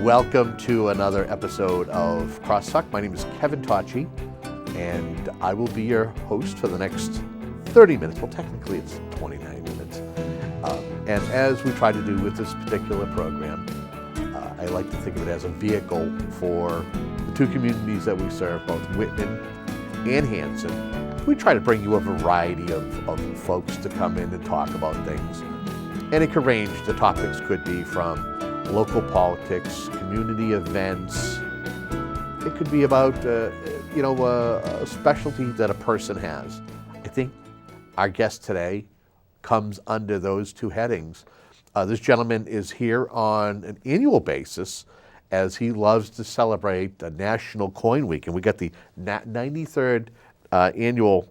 Welcome to another episode of Crosstalk. My name is Kevin Tocci, and I will be your host for the next 30 minutes. Well, technically it's 29 minutes. And as we try to do with this particular program, I like to think of it as a vehicle for the two communities that we serve, both Whitman and Hanson. We try to bring you a variety of folks to come in and talk about things. And it could range. The topics could be from local politics, community events. It could be about, a specialty that a person has. I think our guest today comes under those two headings. This gentleman is here on an annual basis as he loves to celebrate the National Coin Week. And we got the 93rd annual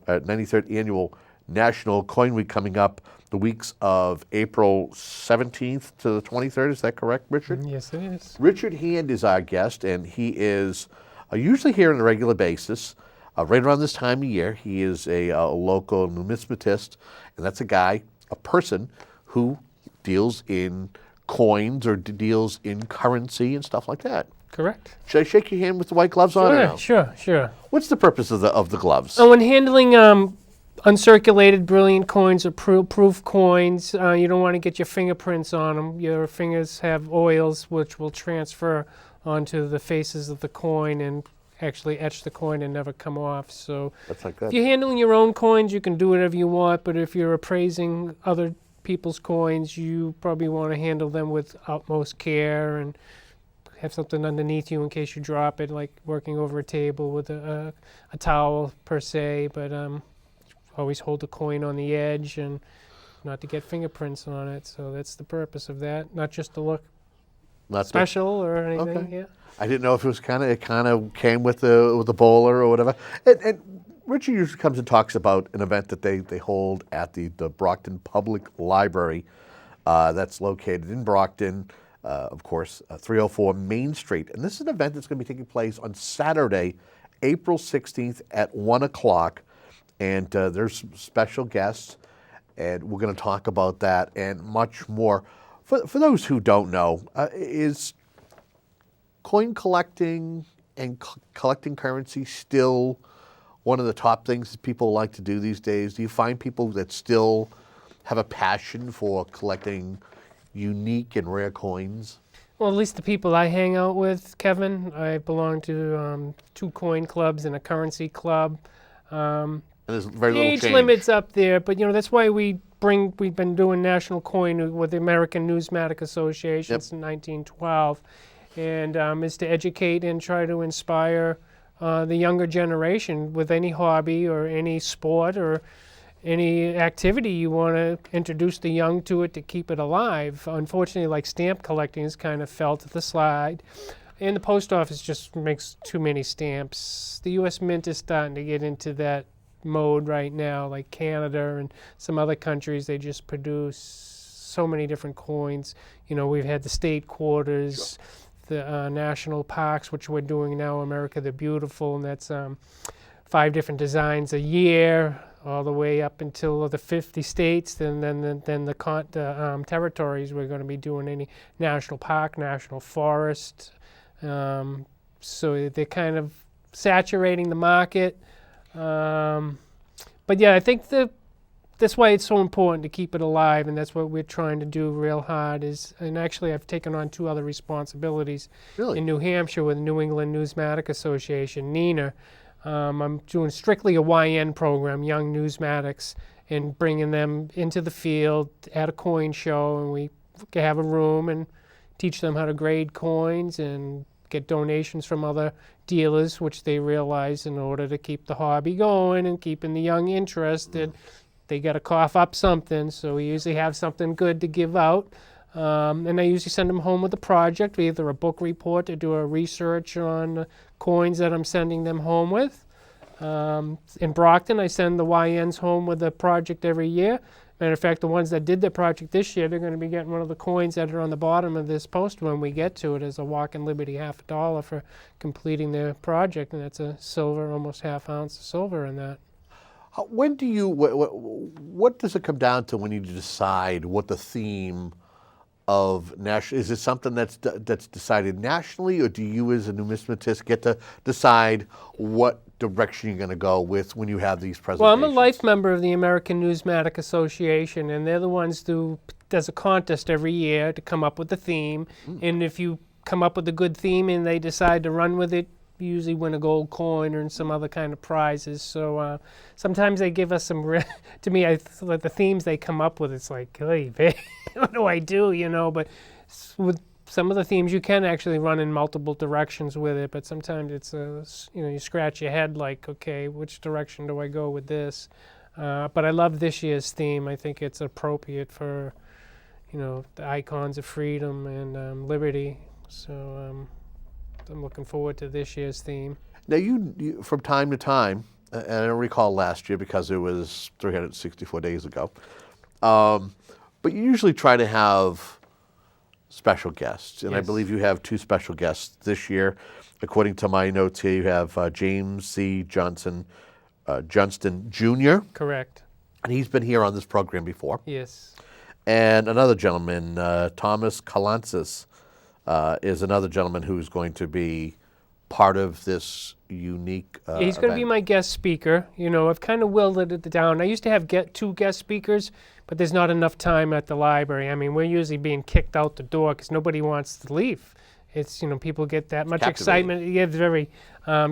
National Coin Week coming up the weeks of April 17th to the 23rd. Is that correct, Richard? Yes, it is. Richard Hand is our guest, and he is usually here on a regular basis. Right around this time of year, he is a local numismatist, and that's a person who deals in coins or deals in currency and stuff like that. Correct. Should I shake your hand with the white gloves on or no? Sure. What's the purpose of the gloves? When handling uncirculated brilliant coins or proof coins, you don't want to get your fingerprints on them. Your fingers have oils which will transfer onto the faces of the coin and actually etch the coin and never come off. So That's like that. if you're handling your own coins, you can do whatever you want, but if you're appraising other people's coins, you probably want to handle them with utmost care and have something underneath you in case you drop it, like working over a table with a towel per se, but always hold the coin on the edge and not to get fingerprints on it. So that's the purpose of that, not just to look special or anything. Okay. Yeah. I didn't know if it kind of came with the bowler or whatever. And Richard usually comes and talks about an event that they hold at the Brockton Public Library that's located in Brockton, of course, 304 Main Street. And this is an event that's going to be taking place on Saturday, April 16th at 1 o'clock. And there's special guests, and we're going to talk about that and much more. For those who don't know, is coin collecting and collecting currency still one of the top things that people like to do these days? Do you find people that still have a passion for collecting unique and rare coins? Well, at least the people I hang out with, Kevin, I belong to 2 coin clubs and a currency club. And there's very little age change. limits up there, but that's why we've been doing National Coin with the American Numismatic Association since 1912, and is to educate and try to inspire the younger generation with any hobby or any sport or any activity you want to introduce the young to it to keep it alive. Unfortunately, like stamp collecting has kind of fell to the slide. And the post office just makes too many stamps. The U.S. Mint is starting to get into that mode right now, like Canada and some other countries. They just produce so many different coins. We've had the state quarters, the national parks, which we're doing now, America the Beautiful, and that's 5 different designs a year, all the way up until the 50 states, and then the territories. We're going to be doing any national park, national forest. So they're kind of saturating the market. But yeah, I think that's why it's so important to keep it alive, and that's what we're trying to do real hard. And actually, I've taken on 2 other responsibilities in New Hampshire with the New England Numismatic Association, NENA. I'm doing strictly a YN program, Young Numismatics, and bringing them into the field at a coin show, and we have a room and teach them how to grade coins and get donations from other dealers, which they realize in order to keep the hobby going and keeping the young interested, they got to cough up something. So we usually have something good to give out. And I usually send them home with a project, either a book report to do a research on the coins that I'm sending them home with. In Brockton, I send the YNs home with a project every year. Matter of fact, the ones that did the project this year, they're going to be getting one of the coins that are on the bottom of this post when we get to it as a walk-in Liberty $50 for completing their project, and that's a silver, almost half ounce of silver in that. When do you, what does it come down to when you decide what the theme of national? Is it something that's decided nationally, or do you as a numismatist get to decide what direction you're going to go with when you have these presentations? Well, I'm a life member of the American Numismatic Association, and they're the ones who does a contest every year to come up with a theme. And if you come up with a good theme and they decide to run with it, you usually win a gold coin or some other kind of prizes. So sometimes they give us some, to me, the themes they come up with, it's like, hey, what do I do, But with some of the themes, you can actually run in multiple directions with it, but sometimes it's, you scratch your head like, okay, which direction do I go with this? But I love this year's theme. I think it's appropriate for, the icons of freedom and liberty. So I'm looking forward to this year's theme. Now, you from time to time, and I don't recall last year because it was 364 days ago, but you usually try to have special guests, and yes. I believe you have 2 special guests this year. According to my notes here, you have James C. Johnston Jr. Correct. And he's been here on this program before. Yes. And another gentleman, Thomas Kalantzis, is another gentleman who's going to be part of this unique He's going to be my guest speaker. I've kind of willed it down. I used to have 2 guest speakers, but there's not enough time at the library. I mean, we're usually being kicked out the door because nobody wants to leave. It's, people get that much excitement. Yeah, very.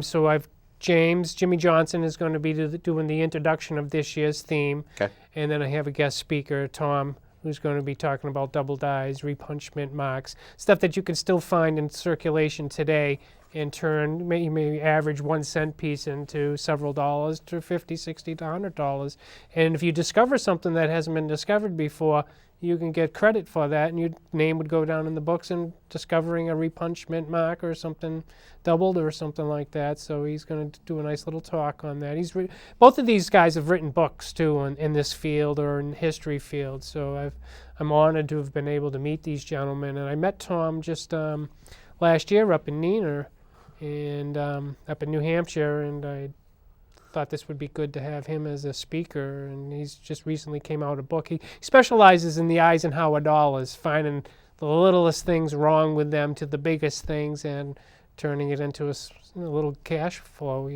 So I've Jimmy Johnson is going to be doing the introduction of this year's theme. Okay. And then I have a guest speaker, Tom, who's going to be talking about double dies, repunchment marks, stuff that you can still find in circulation today and turn maybe average 1 cent piece into several dollars to $50, $60 to $100. And if you discover something that hasn't been discovered before, you can get credit for that, and your name would go down in the books in discovering a repunchment mark or something doubled or something like that. So he's going to do a nice little talk on that. Both of these guys have written books too in this field or in history field. So I'm honored to have been able to meet these gentlemen. And I met Tom just last year up in Neenah and up in New Hampshire, and I thought this would be good to have him as a speaker, and he's just recently came out a book. He specializes in the Eisenhower dollars, finding the littlest things wrong with them to the biggest things and turning it into a little cash flow,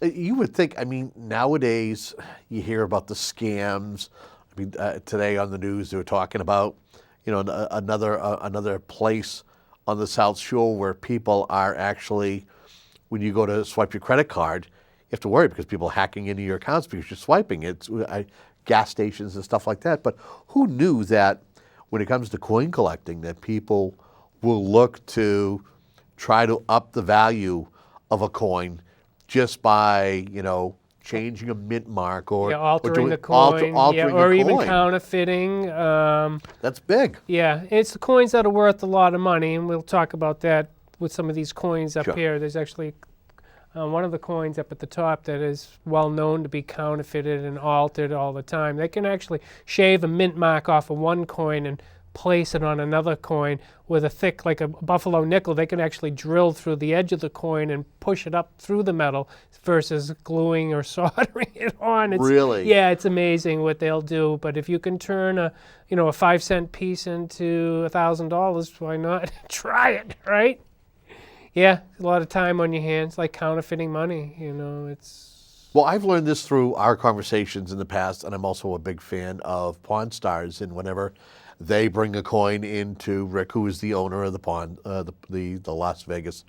You would think, nowadays you hear about the scams. Today on the news they were talking about, another place on the South Shore where people are actually, when you go to swipe your credit card, you have to worry because people are hacking into your accounts because you're swiping it. Gas stations and stuff like that. But who knew that when it comes to coin collecting that people will look to try to up the value of a coin just by, changing a mint mark or altering the coin, or even counterfeiting. That's big. Yeah, it's the coins that are worth a lot of money, and we'll talk about that with some of these coins up here. There's actually one of the coins up at the top that is well known to be counterfeited and altered all the time. They can actually shave a mint mark off of one coin and place it on another coin with a thick, like a buffalo nickel. They can actually drill through the edge of the coin and push it up through the metal versus gluing or soldering it on. Really? Yeah, it's amazing what they'll do. But if you can turn a 5 cent piece into $1,000, why not try it, right? Yeah, a lot of time on your hands, like counterfeiting money, it's... Well, I've learned this through our conversations in the past, and I'm also a big fan of Pawn Stars, and whenever they bring a coin into Rick, who is the owner of the Las Vegas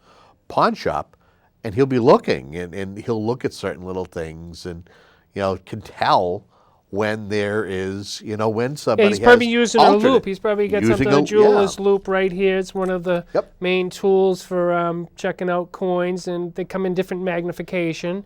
pawn shop, and he'll be looking, and he'll look at certain little things, and, can tell when there is, when somebody he's probably using a loop. He's probably got something, a jeweler's loop right here. It's one of the main tools for checking out coins, and they come in different magnification.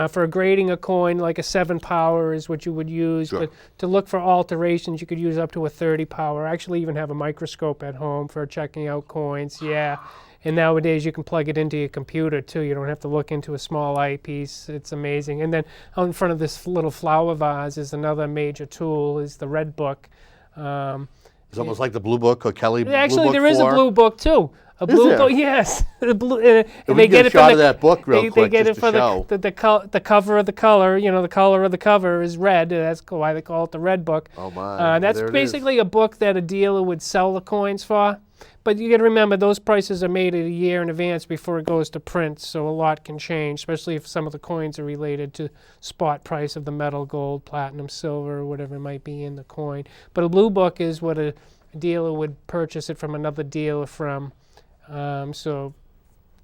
For grading a coin, like a 7 power is what you would use. But to look for alterations, you could use up to a 30 power. I actually even have a microscope at home for checking out coins. Yeah. And nowadays you can plug it into your computer too. You don't have to look into a small eyepiece. It's amazing. And then out in front of this little flower vase is another major tool, is the red book. It's almost like the blue book or Kelly Blue Book. Actually, there is a blue book too. A blue there? book, yes. The blue, And and we they can get a from shot of that book real quick, They get just it for to show. the cover of the color. You know, the color of the cover is red. That's why they call it the red book. Oh my! That's there it is. basically a book that a dealer would sell the coins for. But you got to remember, those prices are made a year in advance before it goes to print, so a lot can change, especially if some of the coins are related to spot price of the metal, gold, platinum, silver, or whatever might be in the coin. But a blue book is what a dealer would purchase it from another dealer from. So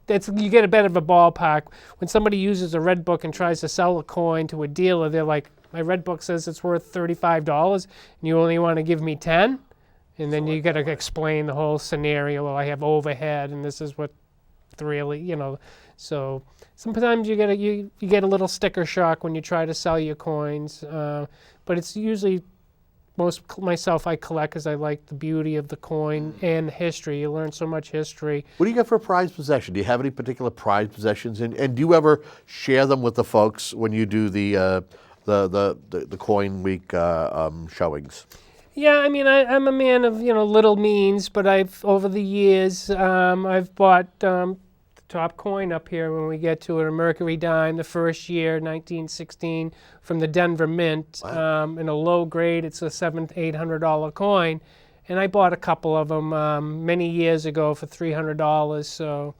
you get a bit of a ballpark. When somebody uses a red book and tries to sell a coin to a dealer, they're like, my red book says it's worth $35, and you only want to give me 10? And then you got to explain the whole scenario. Well, I have overhead, and this is what really, you know. So sometimes you get a little sticker shock when you try to sell your coins. But it's usually myself I collect because I like the beauty of the coin and the history. You learn so much history. What do you got for a prized possession? Do you have any particular prized possessions, and do you ever share them with the folks when you do the coin week showings? Yeah, I mean, I'm a man of, little means, but over the years, I've bought the top coin up here when we get to it, a Mercury dime, the first year, 1916, from the Denver Mint. Wow. In a low grade, it's a $700-800 coin, and I bought a couple of them many years ago for $300, so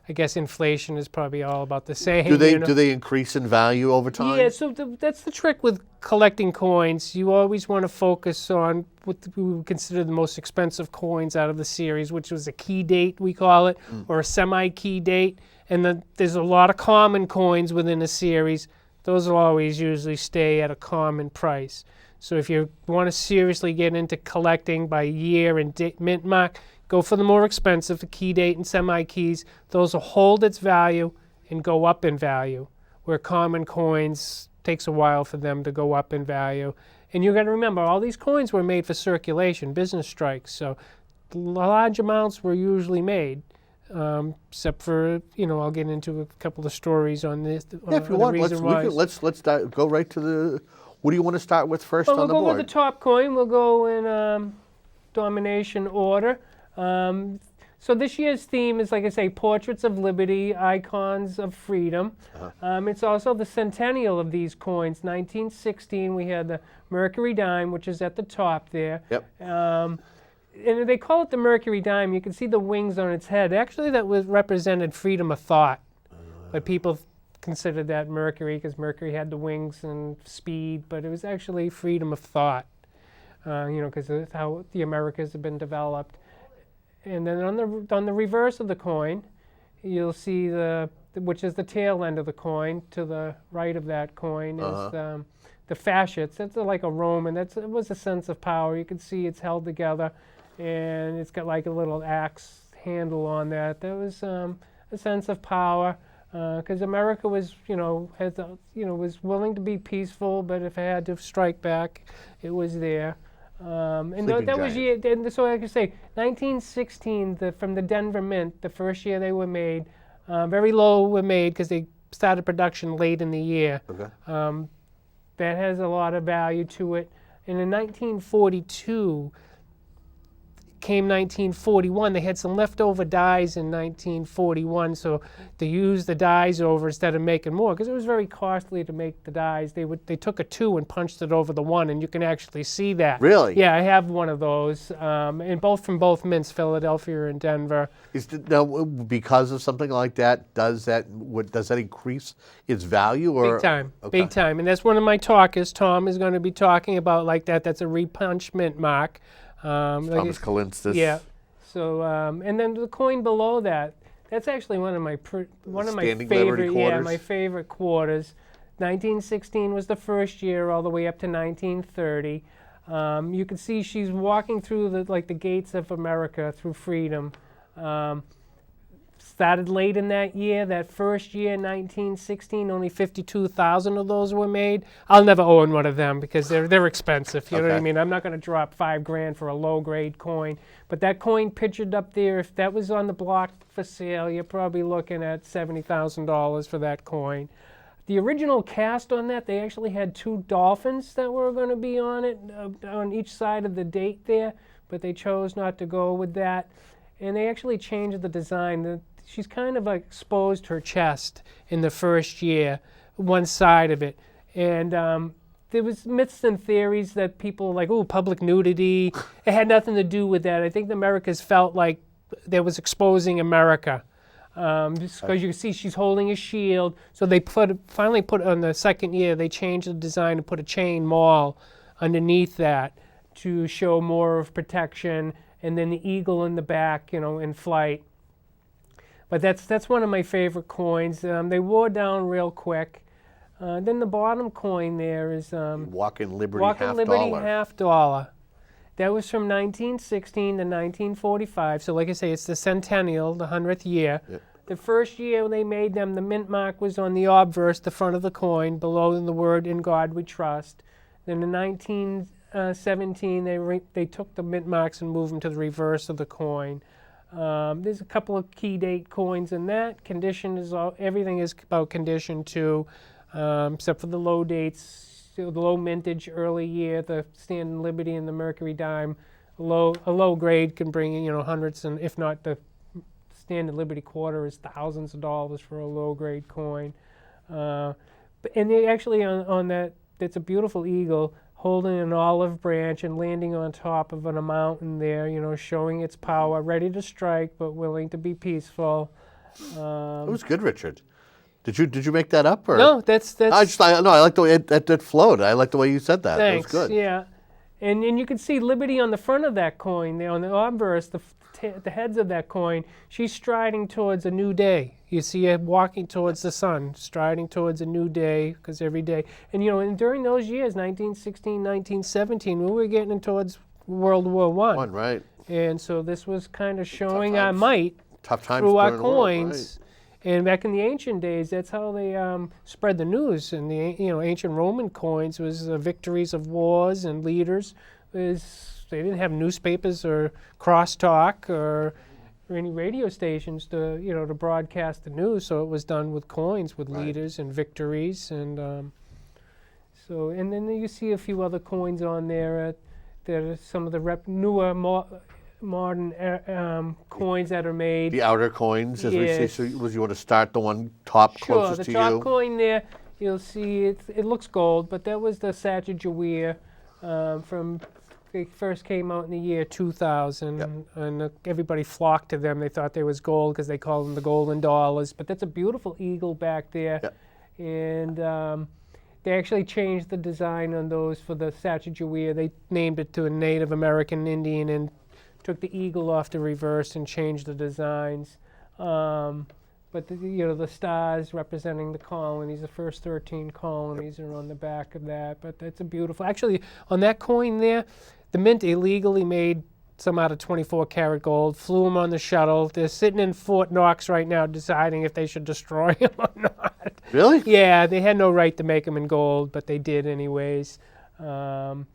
I guess inflation is probably all about the same. Do they increase in value over time? Yeah, so that's the trick with collecting coins. You always want to focus on what we would consider the most expensive coins out of the series, which was a key date, we call it, or a semi-key date. And there's a lot of common coins within a series. Those will always usually stay at a common price. So if you want to seriously get into collecting by year and mint mark, go for the more expensive, the key date and semi-keys. Those will hold its value and go up in value, where common coins takes a while for them to go up in value. And you got to remember, all these coins were made for circulation, business strikes, so large amounts were usually made, except for, I'll get into a couple of stories on this. Yeah, if you want, let's go right to the. What do you want to start with first on the board? We'll go with the top coin. We'll go in domination order. So this year's theme is, like I say, portraits of liberty, icons of freedom. It's also the centennial of these coins. 1916, we had the Mercury dime, which is at the top there. Yep. And they call it the Mercury dime. You can see the wings on its head. Actually, that represented freedom of thought. But people considered that Mercury because Mercury had the wings and speed, but it was actually freedom of thought, because of how the Americas have been developed. And then on the reverse of the coin, you'll see which is the tail end of the coin. To the right of that coin is the fasciates. That's like a Roman. It was a sense of power. You can see it's held together, and it's got like a little axe handle on that. There was a sense of power because America was, was willing to be peaceful, but if it had to strike back, it was there. And that was year. So like I say, 1916 from the Denver Mint, the first year they were made, very low were made because they started production late in the year. Okay. That has a lot of value to it. And in 1942 came 1941. They had some leftover dies in 1941, so they used the dies over instead of making more because it was very costly to make the dies. They took a 2 and punched it over the 1, and you can actually see that. Really? Yeah, I have one of those, and from both mints, Philadelphia and Denver. Now, because of something like that, does that increase its value? Or? Big time, Okay. Big time. And that's one of my talkers. Tom is going to be talking about like that. That's a repunch mint mark. Thomas Kalinstis. Yeah. So and then the coin below that, that's actually one of my favorite. Yeah, my favorite quarters. 1916 was the first year, all the way up to 1930. You can see she's walking through the gates of America through freedom. Started late in that year. That first year, 1916, only 52,000 of those were made. I'll never own one of them because they're expensive. You know what I mean? I'm not going to drop $5,000 for a low-grade coin. But that coin pictured up there, if that was on the block for sale, you're probably looking at $70,000 for that coin. The original cast on that, they actually had 2 dolphins that were going to be on it, on each side of the date there, but they chose not to go with that. and they actually changed the design. She's kind of exposed her chest in the first year, one side of it. And there was myths and theories that people like, oh, public nudity. It had nothing to do with that. I think the Americans felt like they was exposing America. Just because you can see she's holding a shield. So they finally put on the second year, they changed the design and put a chain maul underneath that to show more of protection, and then the eagle in the back, in flight. But that's one of my favorite coins. They wore down real quick. Then the bottom coin there is Walking Liberty half dollar. That was from 1916 to 1945. So like I say, it's the centennial, the 100th year. Yep. The first year they made them, the mint mark was on the obverse, the front of the coin, below the word "In God We Trust." Then in 1917, they took the mint marks and moved them to the reverse of the coin. There's a couple of key date coins in that. Condition is everything is about condition too, except for the low dates, the low mintage, early year, the Standard Liberty and the Mercury dime. A low grade can bring in hundreds, and if not the Standard Liberty quarter is thousands of dollars for a low grade coin. And they actually on that, it's a beautiful eagle holding an olive branch and landing on top of a mountain there, showing its power, ready to strike but willing to be peaceful. It was good, Richard. Did you make that up, or no? That's. I like the way that flowed. I like the way you said that. Thanks. That was good. Yeah, and you can see Liberty on the front of that coin there on the obverse, the heads of that coin. She's striding towards a new day. You see her walking towards the sun, striding towards a new day, because every day. And and during those years, 1916, 1917, we were getting towards World War I. Right. And so this was kind of showing our might through our coins. Right. And back in the ancient days, that's how they spread the news. And the ancient Roman coins was victories of wars and leaders. They didn't have newspapers or crosstalk or any radio stations to broadcast the news. So it was done with coins, with leaders and victories, and and then you see a few other coins on there. That are some of the newer modern coins that are made. The outer coins, as we see. So you want to start the one top closest to you? Sure, the top coin there, you'll see it looks gold, but that was the Sacagawea from. They first came out in the year 2000, and everybody flocked to them. They thought they was gold because they called them the golden dollars. But that's a beautiful eagle back there, and they actually changed the design on those for the Sacagawea. They named it to a Native American Indian and took the eagle off the reverse and changed the designs. But the stars representing the colonies, the first 13 colonies are on the back of that. But that's a beautiful. Actually, on that coin there, the mint illegally made some out of 24-karat gold, flew them on the shuttle. They're sitting in Fort Knox right now deciding if they should destroy them or not. Really? Yeah, they had no right to make them in gold, but they did anyways. And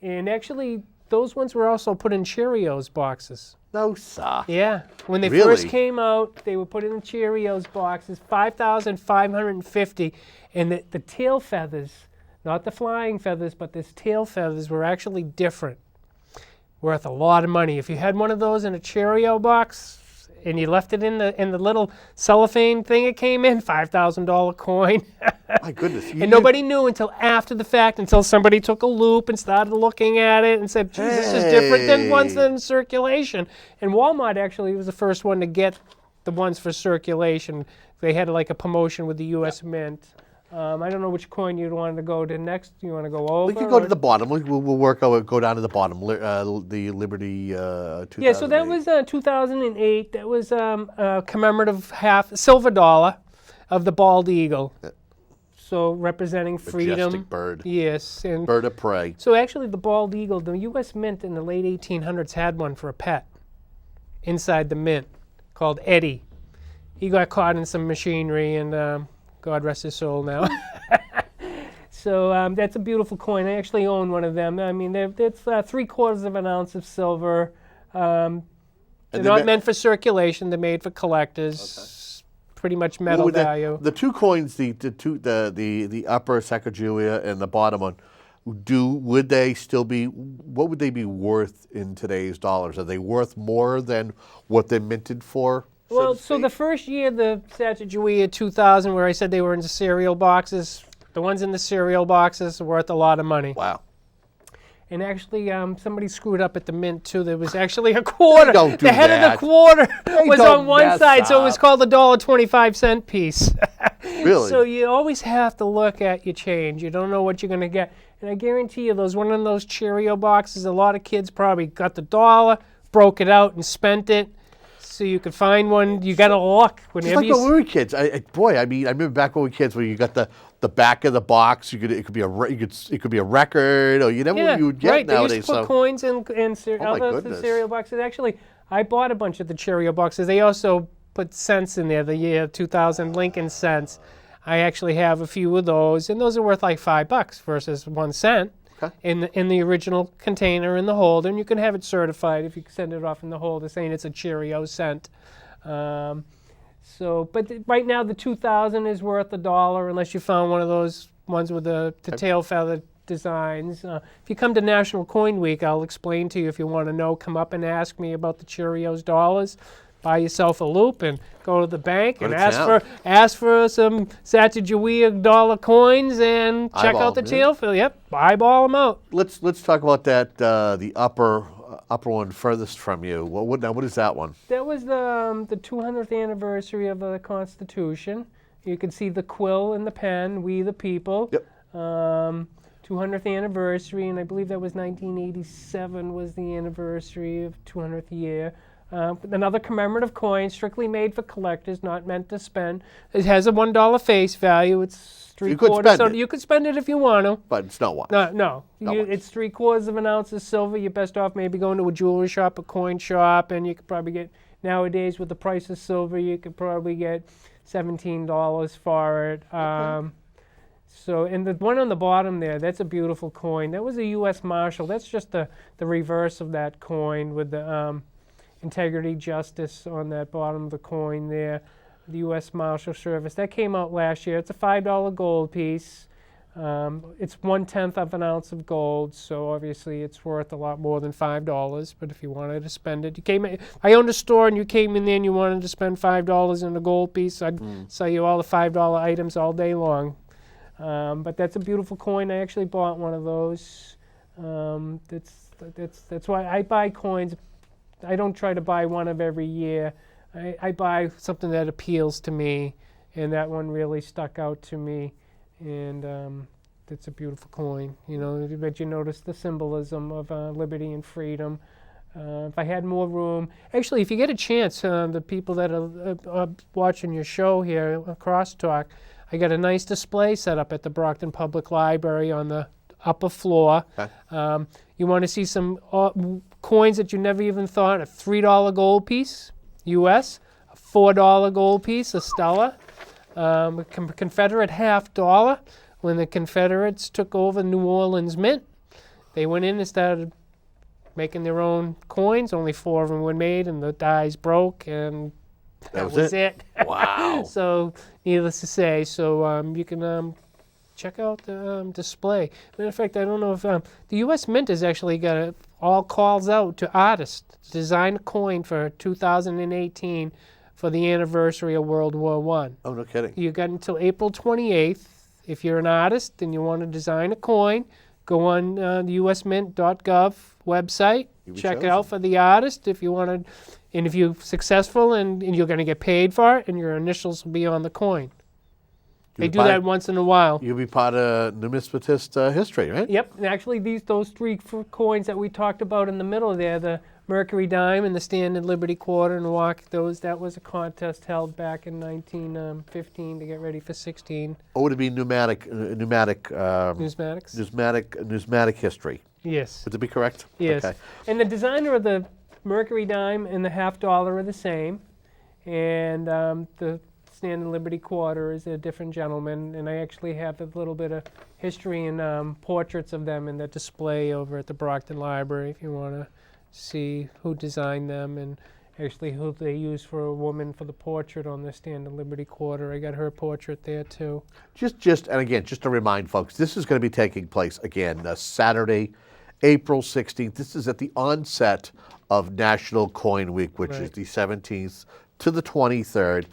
actually, those ones were also put in Cheerios boxes. No, sir. Yeah. When they first came out, they were put in Cheerios boxes, 5,550, and the tail feathers, not the flying feathers, but the tail feathers were actually different. Worth a lot of money. If you had one of those in a Cheerio box and you left it in the little cellophane thing it came in, $5,000 coin. My goodness. And nobody knew until after the fact, until somebody took a loop and started looking at it and said, geez, this is different than ones that are in circulation. And Walmart actually was the first one to get the ones for circulation. They had like a promotion with the U.S. Mint. I don't know which coin you'd want to go to next. You want to go over? We can go to the bottom. We'll work our go down to the bottom. The Liberty 2008. Yeah, so that was 2008. That was a commemorative silver dollar of the bald eagle. So representing freedom. Majestic bird. Yes. And bird of prey. So actually the bald eagle, the U.S. Mint in the late 1800s had one for a pet inside the mint called Eddie. He got caught in some machinery and God rest his soul now. So that's a beautiful coin. I actually own one of them. I mean, it's 3/4 of an ounce of silver. They're not meant for circulation. They're made for collectors. Okay. Pretty much metal value. The two coins, the upper Sacagawea and the bottom one, would they still be? What would they be worth in today's dollars? Are they worth more than what they're minted for? Well, so the first year, the Sacagawea 2000, where I said they were in the cereal boxes, the ones in the cereal boxes are worth a lot of money. Wow. And actually, somebody screwed up at the mint, too. There was actually a quarter. Don't do the head that. of the quarter was don't on one mess side, so it was up. called the $1.25 piece. Really? So you always have to look at your change. You don't know what you're going to get. And I guarantee you, one of those Cheerio boxes, a lot of kids probably got the dollar, broke it out, and spent it. So you could find one. You got to look. Just like when we were kids. I remember back when we were kids, where you got the back of the box. It could be a record, or you would get right. nowadays. They used to put coins in other cereal boxes. Actually, I bought a bunch of the Cheerio boxes. They also put cents in there. The year 2000 Lincoln cents. I actually have a few of those, and those are worth like $5 versus 1 cent. Okay. In the original container in the holder, and you can have it certified if you send it off in the holder saying it's a Cheerio cent. But right now the 2000 is worth $1 unless you found one of those ones with the tail feather designs. If you come to National Coin Week, I'll explain to you if you want to know. Come up and ask me about the Cheerios dollars. Buy yourself a loop and go to the bank and ask for some Sacagawea dollar coins and check out the tail fill. Yep, eyeball them out. Let's talk about that. The upper one furthest from you. What is that one? That was the 200th anniversary of the Constitution. You can see the quill and the pen. We the people. Yep. 200th anniversary, and I believe that was 1987 was the anniversary of 200th year. Another commemorative coin, strictly made for collectors, not meant to spend. It has a $1 face value. It's three-quarters. So you could spend it if you want to. But it's not one. No. It's 3/4 of an ounce of silver. You're best off maybe going to a jewelry shop, a coin shop, and you could probably get, nowadays with the price of silver, you could probably get $17 for it. Okay. And the one on the bottom there, that's a beautiful coin. That was a U.S. Marshal. That's just the reverse of that coin with the integrity, justice on that bottom of the coin there. The U.S. Marshal Service. That came out last year. It's a $5 gold piece. It's 1/10 of an ounce of gold, so obviously it's worth a lot more than $5. But if you wanted to spend it, I owned a store and you came in there and you wanted to spend $5 in a gold piece, I'd sell you all the $5 items all day long. But that's a beautiful coin. I actually bought one of those. That's why I buy coins. I don't try to buy one of every year. I buy something that appeals to me, and that one really stuck out to me. And it's a beautiful coin. But you notice the symbolism of liberty and freedom. If I had more room, actually, if you get a chance, the people that are watching your show here, Crosstalk, I got a nice display set up at the Brockton Public Library on the upper floor. Okay. You want to see some coins that you never even thought, a $3 gold piece, U.S., a $4 gold piece, a Stella, a Confederate $50. When the Confederates took over New Orleans Mint, they went in and started making their own coins. Only 4 of them were made, and the dies broke, and that was it. Wow. So, needless to say, you can check out the display. Matter of fact, I don't know if the U.S. Mint has actually got all calls out to artists to design a coin for 2018 for the anniversary of World War I. Oh, no kidding. You got until April 28th. If you're an artist and you want to design a coin, go on the usmint.gov website, check it out for the artist if you want to. And if you're successful and you're going to get paid for it, and your initials will be on the coin. They do that once in a while. You'll be part of numismatist history, right? Yep. And actually, those 3 coins that we talked about in the middle there, the Mercury dime and the Standard Liberty quarter and walk, that was a contest held back in 1915 to get ready for 16. Oh, would it be numismatic history? Yes. Would that be correct? Yes. Okay. And the designer of the Mercury dime and the $50 are the same, and the Standard Liberty quarter is a different gentleman, and I actually have a little bit of history and portraits of them in the display over at the Brockton Library if you want to see who designed them and actually who they use for a woman for the portrait on the Stand in Liberty Quarter. I got her portrait there too. And again, just to remind folks, this is going to be taking place again Saturday, April 16th. This is at the onset of National Coin Week, which is the 17th to the 23rd.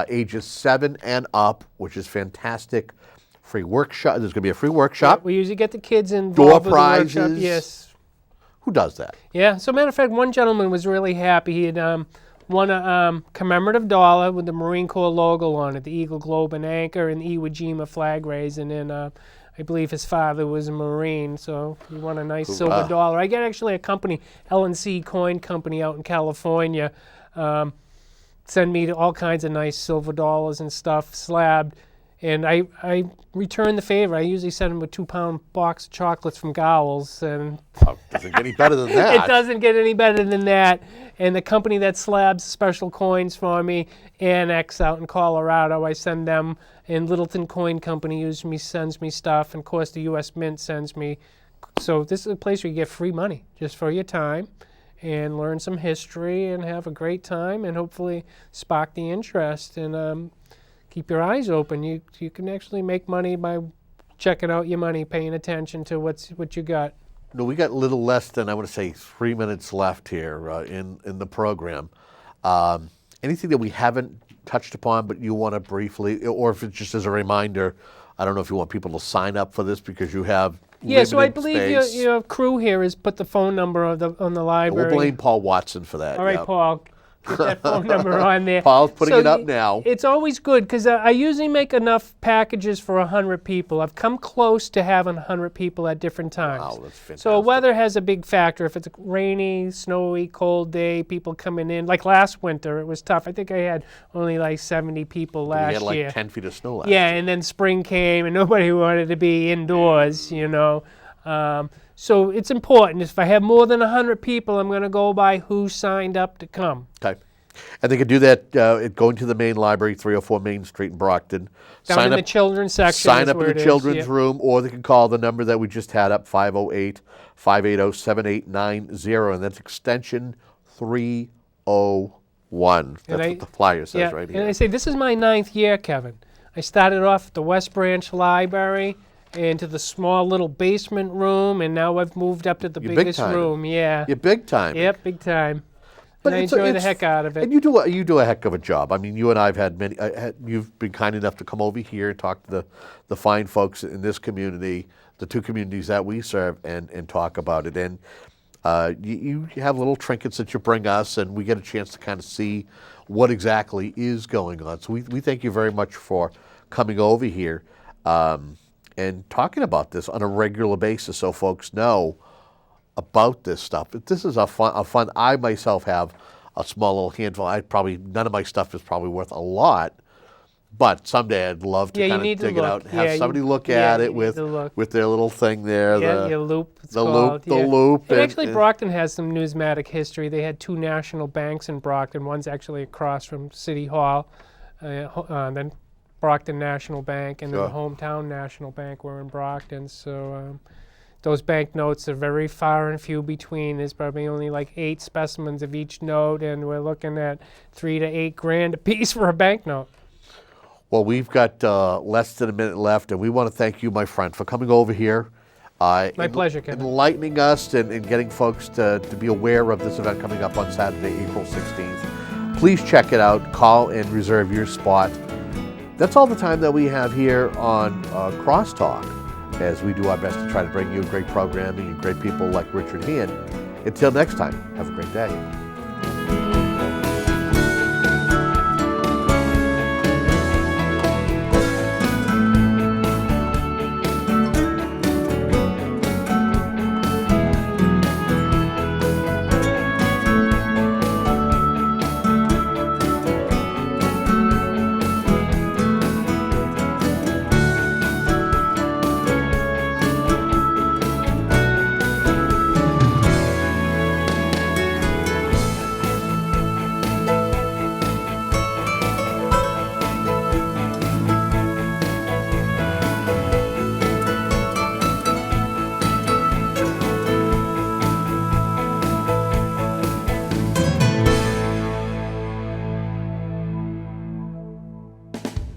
Ages 7 and up, which is fantastic. Free workshop. There's going to be a free workshop. Yeah, we usually get the kids involved Door with prizes. The workshop. Yes. Who does that? Yeah. So, matter of fact, one gentleman was really happy. He had won a commemorative dollar with the Marine Corps logo on it, the Eagle, Globe, and Anchor, and the Iwo Jima flag raising. And I believe his father was a Marine, so he won a nice silver dollar. I get actually a company, L&C Coin Company out in California, send me all kinds of nice silver dollars and stuff, slabbed. And I return the favor. I usually send them a 2-pound box of chocolates from Gowell's. And doesn't get any better than that. It doesn't get any better than that. And the company that slabs special coins for me, Annex out in Colorado, I send them. And Littleton Coin Company sends me stuff. And of course the U.S. Mint sends me. So this is a place where you get free money just for your time and learn some history and have a great time and hopefully spark the interest. And keep your eyes open. You can actually make money by checking out your money, paying attention to what you got. No, we got a little less than, I want to say, 3 minutes left here in the program. Anything that we haven't touched upon but you want to briefly, or if it's just as a reminder, I don't know if you want people to sign up for this because you have so I believe your crew here has put the phone number on the library. We'll blame Paul Watson for that. All right, Paul. Get that phone number on there. Paul's putting it up now. It's always good because I usually make enough packages for 100 people. I've come close to having 100 people at different times. Wow, that's fantastic. So weather has a big factor. If it's a rainy, snowy, cold day, people coming in. Like last winter, it was tough. I think I had only like 70 people last year. We had like 10 feet of snow last year. Yeah, and then spring came and nobody wanted to be indoors, So it's important. If I have more than 100 people, I'm going to go by who signed up to come. Okay. And they can do that going to the main library, 304 Main Street in Brockton. Down in the children's section. Sign up in the children's room, or they can call the number that we just had up, 508-580-7890, and that's extension 301. That's what the flyer says right here. And I say, this is my 9th year, Kevin. I started off at the West Branch Library into the small little basement room, and now I've moved up to the biggest room. Yeah. You're big time. Yep, big time. But I enjoy the heck out of it. And you do a heck of a job. I mean, you and I have had many. You've been kind enough to come over here and talk to the fine folks in this community, the two communities that we serve, and talk about it. And you have little trinkets that you bring us, and we get a chance to kind of see what exactly is going on. So we thank you very much for coming over here and talking about this on a regular basis, so folks know about this stuff. This is a fun. I myself have a small little handful. None of my stuff is probably worth a lot, but someday I'd love to kind of dig it out and have somebody look at it with their little thing there. Your loop. The loop. And actually, Brockton has some numismatic history. They had 2 national banks in Brockton. One's actually across from City Hall, then Brockton National Bank, and then the hometown National Bank were in Brockton. So. Those banknotes are very far and few between. There's probably only like 8 specimens of each note, and we're looking at $3,000 to $8,000 a piece for a banknote. Well, we've got less than a minute left, and we want to thank you, my friend, for coming over here. My pleasure, Kevin. Enlightening us and getting folks to be aware of this event coming up on Saturday, April 16th. Please check it out. Call and reserve your spot. That's all the time that we have here on Crosstalk, as we do our best to try to bring you great programming and great people like Richard Hand. Until next time, have a great day.